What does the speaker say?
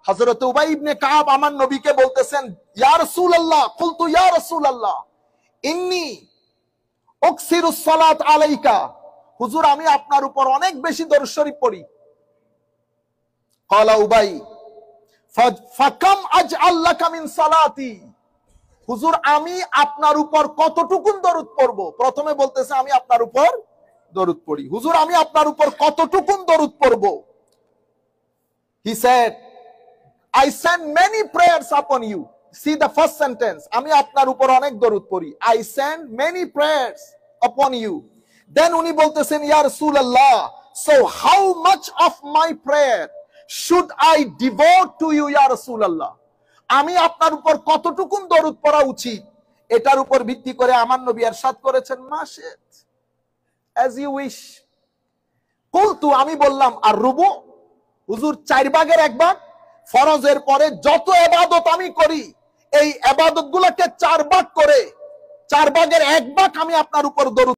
হযরত উবাই ইবনে কাব আমার নবীকে বলতেছেন, ইয়া রাসূলুল্লাহ, কুলতু ইয়া রাসূলুল্লাহ ইন্নী উকসিরুস সালাত আলাইকা, হুজুর আমি আপনার উপর অনেক বেশি দরুদ শরীফ পড়ি। ক্বালা উবাই ফাকাম আজআল লাকা মিন সালাতি, হুজুর আমি আপনার উপর কতটুকুন দরুদ পড়ব? প্রথমে বলতেছে আমি আপনার উপর দরুদ পড়ি, হুজুর আমি আপনার উপর কতটুকুন দরুদ পড়ব? He said, I send many prayers upon you. See the first sentence, আমি আপনার উপর অনেক দরুদ পড়ি। I send many prayers upon you. Then উনি বলতেছেন, ইয়া রাসূলুল্লাহ, so how much of my prayer should I devote to you, ইয়া রাসূলুল্লাহ? আমি আপনার উপর কতটুকুন দরুদ পড়া উচিত? এটার উপর ভিত্তি করে আমার নবী ইরশাদ করেছেন, মাশিত, as you wish. কুলতু, আমি বললাম, আর রুবু, হুজুর 4 ভাগের 1 ভাগ। ফরজের পরে যত ইবাদত আমি করি এই ইবাদত গুলাকে 4 ভাগ করে 4 ভাগের 1 ভাগ আমি আপনার উপর দরুদ